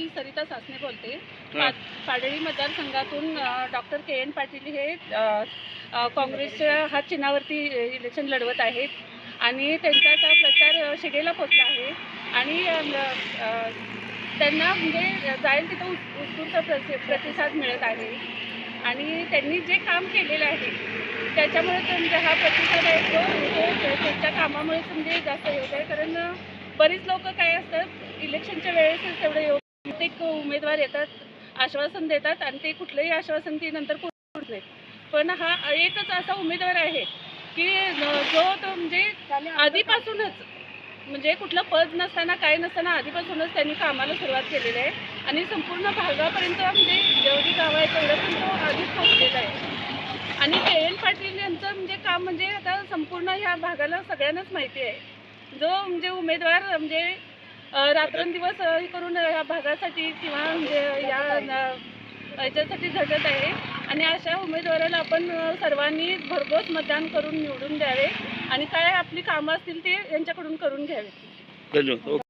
मी सरिता सासने बोलते. पाडळी मतदारसंघातून doctor K. N.. Patil हे काँग्रेसच्या हात चिन्हावरती इलेक्शन लढवत आहेत आणि त्यांचा आता प्रचार शिगेला पोचला आहे आणि त्यांना म्हणजे जाईल तिथं उत्स्फूर्त प्रतिसाद मिळत आहे आणि त्यांनी जे काम केलेलं आहे त्याच्यामुळे म्हणजे हा प्रतिसाद आहे तो त्यांच्या कामामुळेच म्हणजे जास्त होत आहे. कारण बरीच लोक काय असतात इलेक्शनच्या वेळेसच तेवढे प्रत्येक उमेदवार येतात, आश्वासन देतात आणि ते कुठलंही आश्वासन ती नंतर पूर्ण नाही. पण हा एकच असा उमेदवार आहे की जो तो म्हणजे आधीपासूनच म्हणजे कुठलं पद नसताना काय नसताना आधीपासूनच त्यांनी कामाला सुरुवात केलेली आहे आणि संपूर्ण भागापर्यंत म्हणजे जेवढी गावं आहेत तेवढं पण तो आधीच पोहोचलेला आहे. आणि के.एन. पाटील यांचं म्हणजे काम म्हणजे आता संपूर्ण ह्या भागाला सगळ्यांनाच माहिती आहे. जो म्हणजे उमेदवार म्हणजे रात्रंदिवस हे करून या भागासाठी किंवा म्हणजे याच्यासाठी झटत आहे आणि अशा उमेदवाराला आपण सर्वांनी भरघोस मतदान करून निवडून द्यावे आणि काय आपली कामं असतील ते यांच्याकडून करून घ्यावे. धन्यवाद.